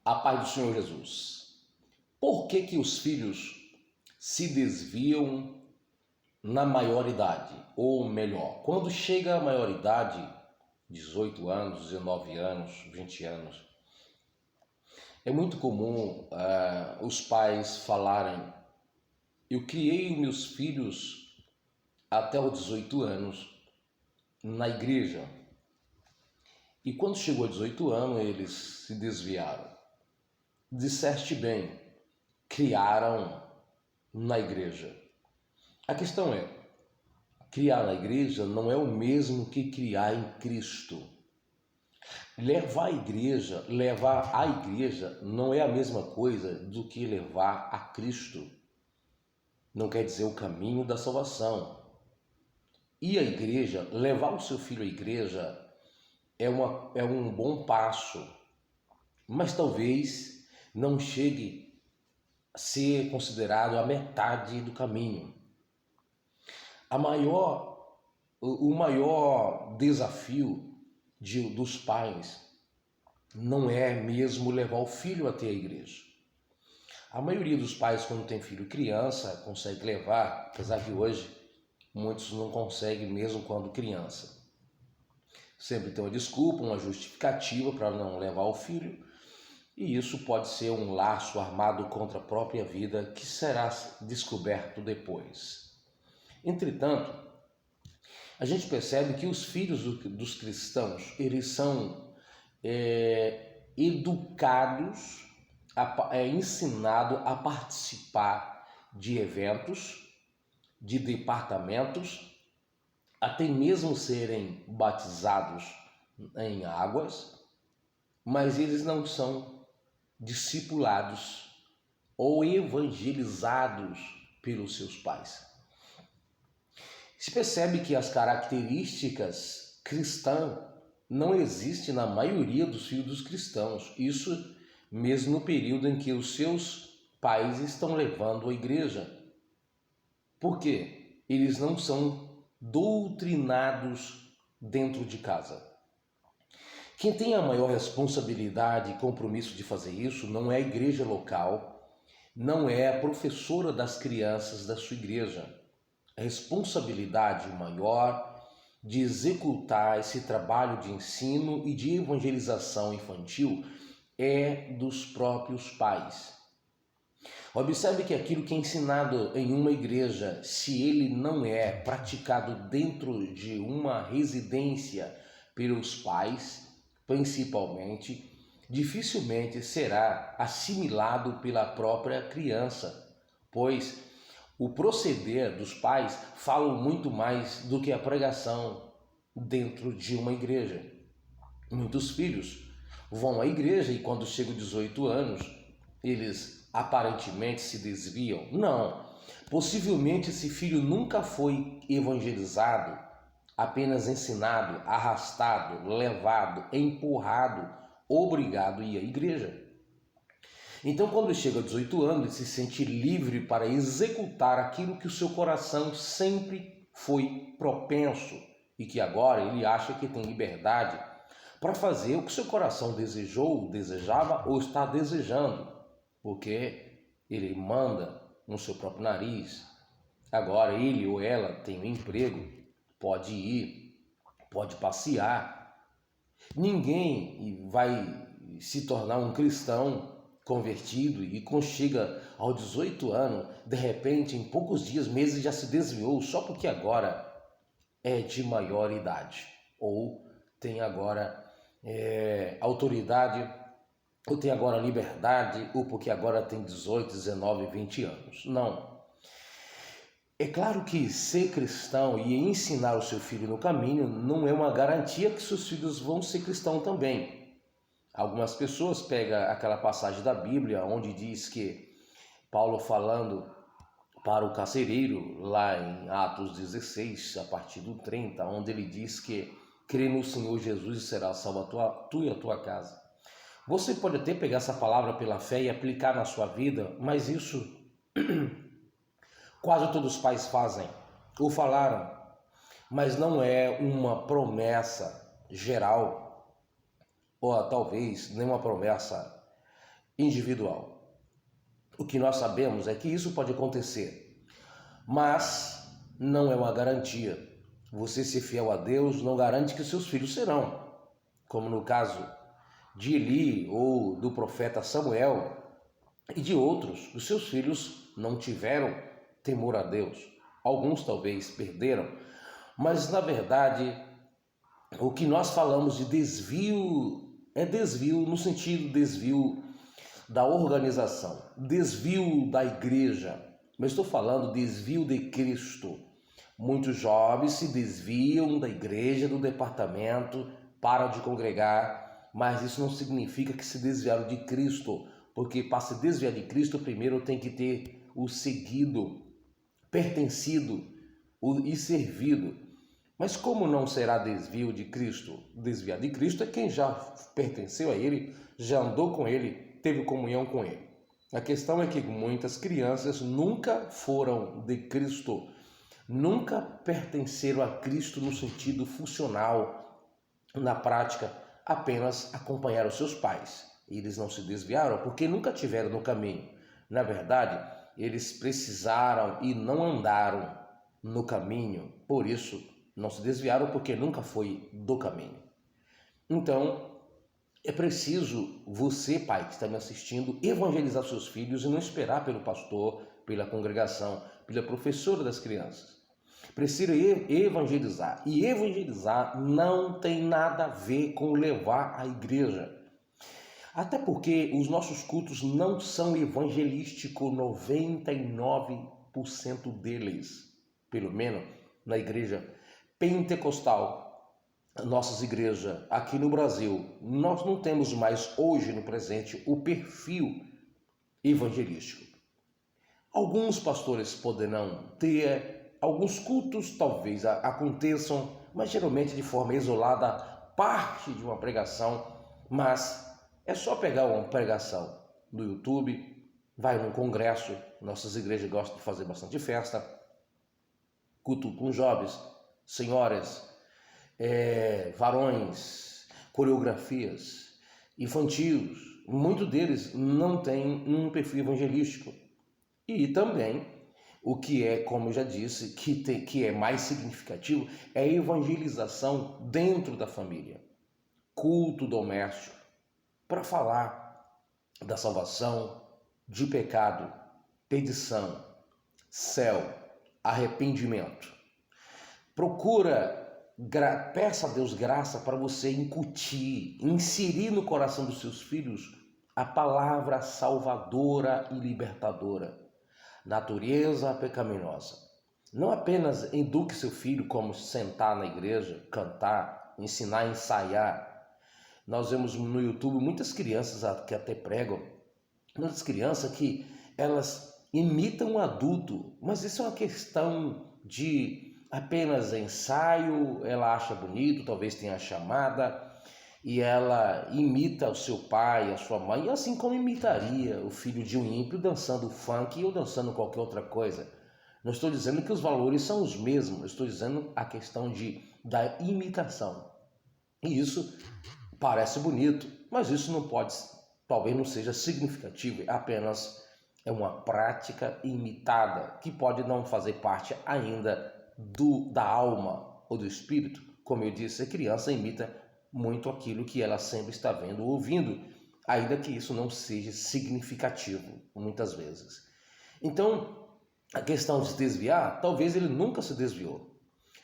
A paz do Senhor Jesus. Por que os filhos se desviam na maioridade? Ou melhor, quando chega a maioridade, 18 anos, 19 anos, 20 anos, é muito comum os pais falarem: eu criei meus filhos até os 18 anos na igreja. E quando chegou a 18 anos, eles se desviaram. Disseste bem, criaram na igreja. A questão é, criar na igreja não é o mesmo que criar em Cristo. Levar à igreja não é a mesma coisa do que levar a Cristo. Não quer dizer o caminho da salvação. Ir à igreja, levar o seu filho à igreja é um bom passo, mas talvez não chegue a ser considerado a metade do caminho. O maior desafio dos pais não é mesmo levar o filho até a igreja. A maioria dos pais, quando tem filho criança, consegue levar, apesar que hoje muitos não conseguem mesmo quando criança. Sempre tem uma desculpa, uma justificativa para não levar o filho, e isso pode ser um laço armado contra a própria vida que será descoberto depois. Entretanto, a gente percebe que os filhos dos cristãos, eles são educados, ensinados a participar de eventos, de departamentos, até mesmo serem batizados em águas, mas eles não são discipulados ou evangelizados pelos seus pais. Se percebe que as características cristãs não existem na maioria dos filhos dos cristãos, isso mesmo no período em que os seus pais estão levando à igreja. Por quê? Eles não são doutrinados dentro de casa. Quem tem a maior responsabilidade e compromisso de fazer isso não é a igreja local, não é a professora das crianças da sua igreja. A responsabilidade maior de executar esse trabalho de ensino e de evangelização infantil é dos próprios pais. Observe que aquilo que é ensinado em uma igreja, se ele não é praticado dentro de uma residência pelos pais, principalmente, dificilmente será assimilado pela própria criança, pois o proceder dos pais fala muito mais do que a pregação dentro de uma igreja. Muitos filhos vão à igreja e quando chegam 18 anos, eles aparentemente se desviam. Não, possivelmente esse filho nunca foi evangelizado, apenas ensinado, arrastado, levado, empurrado, obrigado a ir à igreja. Então, quando ele chega a 18 anos, ele se sente livre para executar aquilo que o seu coração sempre foi propenso e que agora ele acha que tem liberdade para fazer o que seu coração desejou, desejava ou está desejando, porque ele manda no seu próprio nariz. Agora ele ou ela tem um emprego, pode ir, pode passear. Ninguém vai se tornar um cristão convertido e quando chega aos 18 anos, de repente, em poucos dias, meses, já se desviou só porque agora é de maior idade ou tem agora autoridade, ou tem agora liberdade, ou porque agora tem 18, 19, 20 anos. Não. É claro que ser cristão e ensinar o seu filho no caminho não é uma garantia que seus filhos vão ser cristãos também. Algumas pessoas pegam aquela passagem da Bíblia onde diz que Paulo falando para o carcereiro, lá em Atos 16, a partir do 30, onde ele diz que crê no Senhor Jesus e será salvo tu e a tua casa. Você pode até pegar essa palavra pela fé e aplicar na sua vida, mas isso quase todos os pais fazem ou falaram, mas não é uma promessa geral, ou talvez nem uma promessa individual. O que nós sabemos é que isso pode acontecer, mas não é uma garantia. Você ser fiel a Deus não garante que seus filhos serão, como no caso de Eli ou do profeta Samuel e de outros. Os seus filhos não tiveram temor a Deus. Alguns talvez perderam, mas na verdade o que nós falamos de desvio é desvio no sentido desvio da organização, desvio da igreja, mas estou falando desvio de Cristo. Muitos jovens se desviam da igreja, do departamento, param de congregar, mas isso não significa que se desviaram de Cristo, porque para se desviar de Cristo, primeiro tem que ter o seguido, pertencido e servido. Mas como não será desvio de Cristo? Desviar de Cristo é quem já pertenceu a Ele, já andou com Ele, teve comunhão com Ele. A questão é que muitas crianças nunca foram de Cristo, nunca pertenceram a Cristo no sentido funcional, na prática, apenas acompanharam seus pais. Eles não se desviaram porque nunca tiveram no caminho. Na verdade, eles precisaram e não andaram no caminho, por isso não se desviaram porque nunca foi do caminho. Então, é preciso você, pai, que está me assistindo, evangelizar seus filhos e não esperar pelo pastor, pela congregação, pela professora das crianças. Precisa evangelizar. E evangelizar não tem nada a ver com levar a igreja. Até porque os nossos cultos não são evangelísticos, 99% deles, pelo menos na igreja pentecostal, nossas igrejas aqui no Brasil, nós não temos mais hoje no presente o perfil evangelístico. Alguns pastores poderão ter, alguns cultos talvez aconteçam, mas geralmente de forma isolada, parte de uma pregação, mas é só pegar uma pregação no YouTube, vai num congresso, nossas igrejas gostam de fazer bastante festa, culto com jovens, senhoras, varões, coreografias, infantis, muitos deles não têm um perfil evangelístico. E também, o que é, como eu já disse, que é mais significativo, é a evangelização dentro da família. Culto doméstico, para falar da salvação, de pecado, perdição, céu, arrependimento. Peça a Deus graça para você incutir, inserir no coração dos seus filhos a palavra salvadora e libertadora. Natureza pecaminosa. Não apenas eduque seu filho como sentar na igreja, cantar, ensinar, ensaiar. Nós vemos no YouTube muitas crianças que até pregam, muitas crianças que elas imitam um adulto, mas isso é uma questão de apenas ensaio, ela acha bonito, talvez tenha a chamada, e ela imita o seu pai, a sua mãe, assim como imitaria o filho de um ímpio dançando funk ou dançando qualquer outra coisa. Não estou dizendo que os valores são os mesmos, estou dizendo a questão da imitação. E isso parece bonito, mas isso não pode, talvez não seja significativo, apenas é uma prática imitada que pode não fazer parte ainda da alma ou do espírito. Como eu disse, a criança imita muito aquilo que ela sempre está vendo ou ouvindo, ainda que isso não seja significativo, muitas vezes. Então, a questão de se desviar, talvez ele nunca se desviou.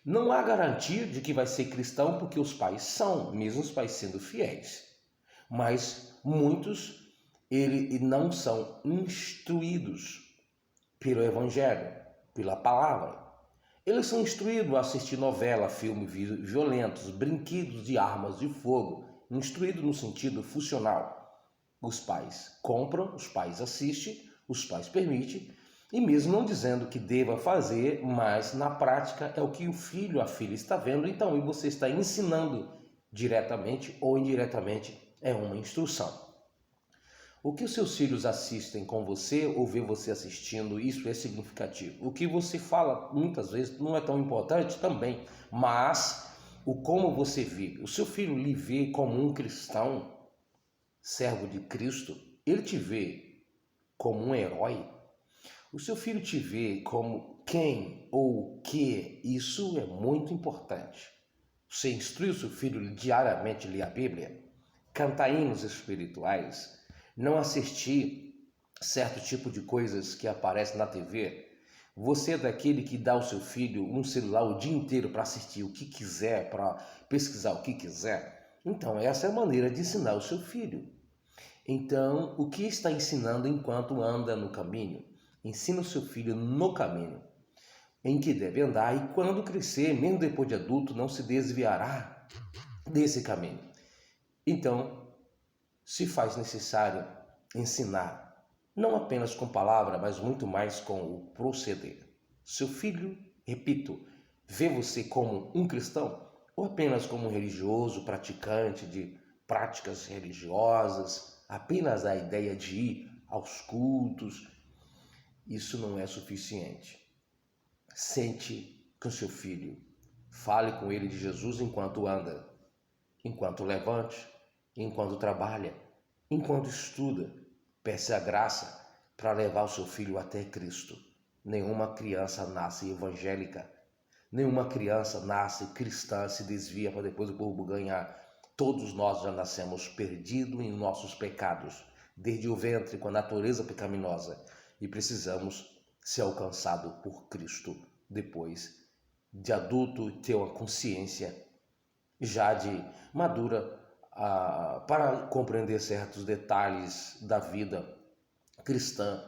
Não há garantia de que vai ser cristão porque os pais são, mesmo os pais sendo fiéis. Mas muitos não são instruídos pelo evangelho, pela palavra. Eles são instruídos a assistir novela, filmes violentos, brinquedos de armas de fogo, instruídos no sentido funcional. Os pais compram, os pais assistem, os pais permitem, e mesmo não dizendo que deva fazer, mas na prática é o que o filho, a filha está vendo, então e você está ensinando diretamente ou indiretamente, é uma instrução. O que os seus filhos assistem com você ou vê você assistindo, isso é significativo. O que você fala muitas vezes não é tão importante também, mas o como você vive. O seu filho lhe vê como um cristão, servo de Cristo, ele te vê como um herói, o seu filho te vê como quem ou o que, isso é muito importante. Você instrui o seu filho diariamente a ler a Bíblia, cantar hinos espirituais, não assistir certo tipo de coisas que aparecem na TV. Você é daquele que dá ao seu filho um celular o dia inteiro para assistir o que quiser, para pesquisar o que quiser. Então, essa é a maneira de ensinar o seu filho. Então, o que está ensinando enquanto anda no caminho? Ensina o seu filho no caminho em que deve andar e quando crescer, mesmo depois de adulto, não se desviará desse caminho. Então, se faz necessário ensinar, não apenas com palavra, mas muito mais com o proceder. Seu filho, repito, vê você como um cristão ou apenas como um religioso, praticante de práticas religiosas, apenas a ideia de ir aos cultos, isso não é suficiente. Sente com seu filho, fale com ele de Jesus enquanto anda, enquanto levante, enquanto trabalha, enquanto estuda. Peça a graça para levar o seu filho até Cristo. Nenhuma criança nasce evangélica, nenhuma criança nasce cristã, se desvia para depois o povo ganhar. Todos nós já nascemos perdidos em nossos pecados, desde o ventre com a natureza pecaminosa, e precisamos ser alcançados por Cristo depois de adulto, ter uma consciência já de madura para compreender certos detalhes da vida cristã,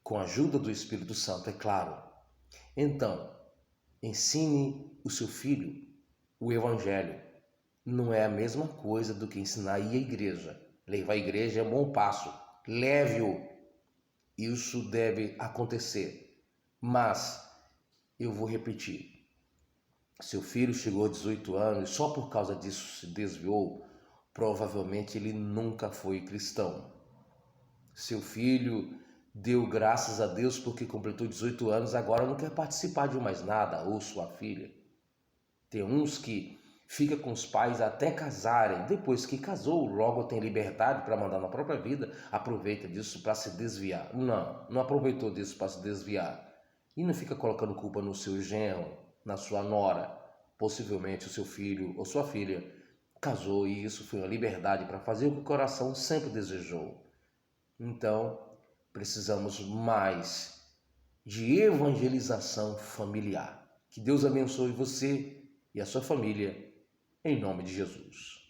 com a ajuda do Espírito Santo, é claro. Então, ensine o seu filho o Evangelho. Não é a mesma coisa do que ensinar a ir à igreja. Levar à igreja é um bom passo. Leve-o. Isso deve acontecer. Mas, eu vou repetir. Seu filho chegou a 18 anos e só por causa disso se desviou, provavelmente ele nunca foi cristão. Seu filho deu graças a Deus porque completou 18 anos, agora não quer participar de mais nada, ou sua filha. Tem uns que ficam com os pais até casarem, depois que casou, logo tem liberdade para mandar na própria vida, aproveita disso para se desviar. Não aproveitou disso para se desviar. E não fica colocando culpa no seu genro, na sua nora. Possivelmente o seu filho ou sua filha casou e isso foi uma liberdade para fazer o que o coração sempre desejou. Então, precisamos mais de evangelização familiar. Que Deus abençoe você e a sua família, em nome de Jesus.